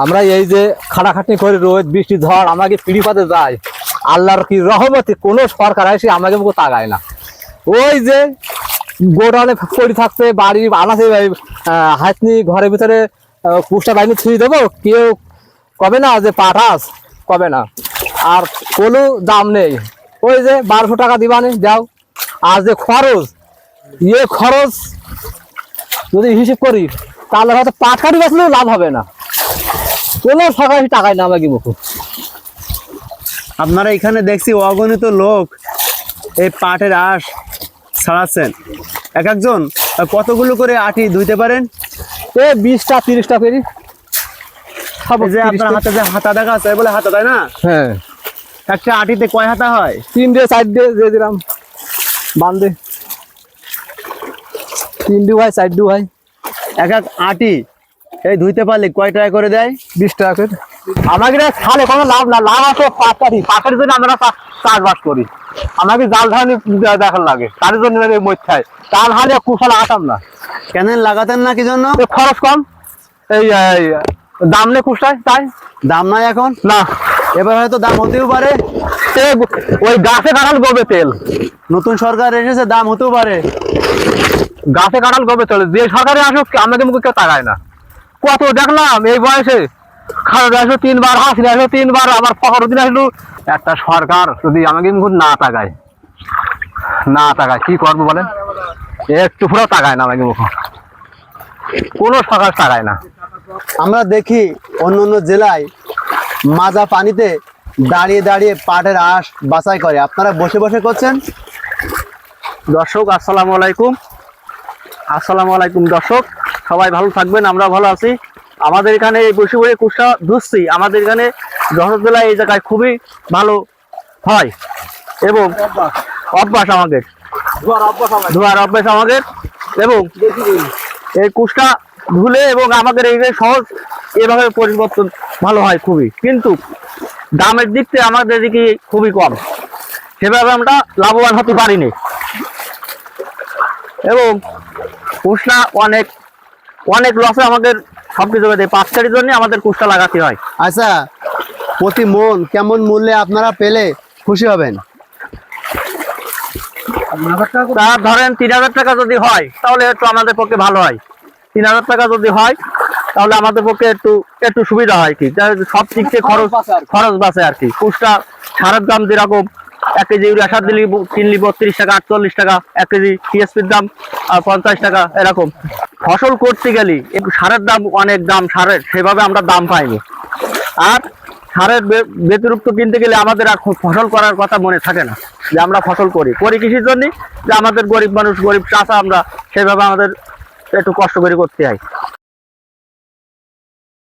আমরা এই যে খাটাখাটনি করে রোদ বৃষ্টি ঝড় আমাকে পিড়ি পাতে যায়, আল্লাহর কি রহমতে কোনো সরকার এসে আমাকে মুখ তাকায় না। ওই যে গোডাউনে পড়ে থাকছে, বাড়ি আনাছে হাতনি ঘরের ভিতরে কুষ্টা বাইনি ছুঁয়ে দেবো, কেউ কবে না যে পাঠাস কবে না, আর কোনো দাম নেই। ওই যে 1200 টাকা দিবানে দাও, আর যে খরচ খরচ যদি হিসেব করি তাহলে হয়তো পাটকাঠি বেচলেও লাভ হবে না, কোনো সরকারি টাকায় না আমাকে মুখ। আপনারা এখানে দেখছি অগণিত লোক এই পাটের আঁশ ছাড়াচ্ছেন। এক একজন কতগুলো করে আটি ধুইতে পারেন? 20টা 30টা পেরি। এই যে আপনার হাতে যে হাতা দেখা আছে বলে হাতা, তাই না? হ্যাঁ, একটা আটিতে কয় হাতা হয়? 3 ডে 4 ডে দিয়ে দিলাম বান্ধে, 3 ডে হয় 4 ডে হয়। এক এক আটি এই ধুইতে পারলে কয় টাকা করে দেয়? 20 টাকা করে। আমাকে খালে কোনো লাভ না, লাভ আছে পাটের জন্য আমরা চাষবাস করি। আমাকে জাল ধানি দেখার লাগে, তার জন্য মধ্যায় তাল হালে কুশাল আটাম না। কেন লাগাতেন না কি জন্য? খরচ কম, এই দাম নেই কুষ্টায়, তাই দাম নাই এখন না। এবার হয়তো দাম হতেও পারে। ওই গাছে কাঁঠাল গবে তেল, নতুন সরকার এসেছে, দাম হতেও পারে। গাছে কাঁঠাল গবে তেল, যে সরকারে আসুক আমাকে মুখে কেউ তাকায় না। কত দেখলাম এই বয়সে, খাওয়া আসলো 3 বার, হাসিনা আসলো 3 বার, আবার ফখরুদ্দিন আসলো। একটা সরকার যদি আমাকে মুখ না তাকায় কি করবো বলেন? একটু পুরো তাকায় না আমাকে মুখ, কোনো সরকার তাকায় না। আমরা দেখি অন্য অন্য জেলায় মাজা পানিতে দাঁড়িয়ে দাঁড়িয়ে পাটের আঁশ বাছাই করে, আপনারা বসে বসে করছেন। দর্শক আসসালামু আলাইকুম দর্শক, সবাই ভালো থাকবেন, আমরা ভালো আছি। আমাদের এখানে এই বসে বসে কুষ্টা ধুচ্ছি, আমাদের এখানে যশোর জেলায় এই জায়গায় খুবই ভালো হয় এবং অভ্যাস আমাদের ধোয়ার অভ্যাস আমাদের, এবং এই কুষ্টা ধুলে এবং আমাদের এই যে সহজ এভাবে পরিবর্তন ভালো হয় খুবই, কিন্তু দামের দিক থেকে আমাদের দিকে খুবই কম, সেভাবে আমরা লাভবান হতে পারিনি। এবং কুষ্টা অনেক অনেক লসে আমাদের সবকিছু দেয়, পাঁচটারির জন্য আমাদের কুষ্টা লাগাতে হয়। আচ্ছা, প্রতি মন কেমন মূল্যে আপনারা পেলে খুশি হবেন? তার ধরেন 3000 টাকা যদি হয় তাহলে একটু আমাদের পক্ষে ভালো হয়। 3000 টাকা যদি হয় তাহলে আমাদের পক্ষে একটু সুবিধা হয়, কি সব দিক থেকে খরচ বাঁচে আর কি। কুষ্টা সারের দাম যেরকম, 1 কেজি ইউরিয়া সার দিলি কিনলি 32 টাকা 48 টাকা, 1 কেজি টিএসপির দাম 50 টাকা, এরকম ফসল করতে গেলে সারের দাম অনেক দাম, সারের সেভাবে আমরা দাম পাইনি। আর সারের ব্যতিরিক্ত কিনতে গেলে আমাদের আর ফসল করার কথা মনে থাকে না, যে আমরা ফসল করি কৃষির জন্য, যে আমাদের গরিব মানুষ, গরিব চাষা, আমরা সেভাবে আমাদের একটু কষ্ট করে করতে হয়।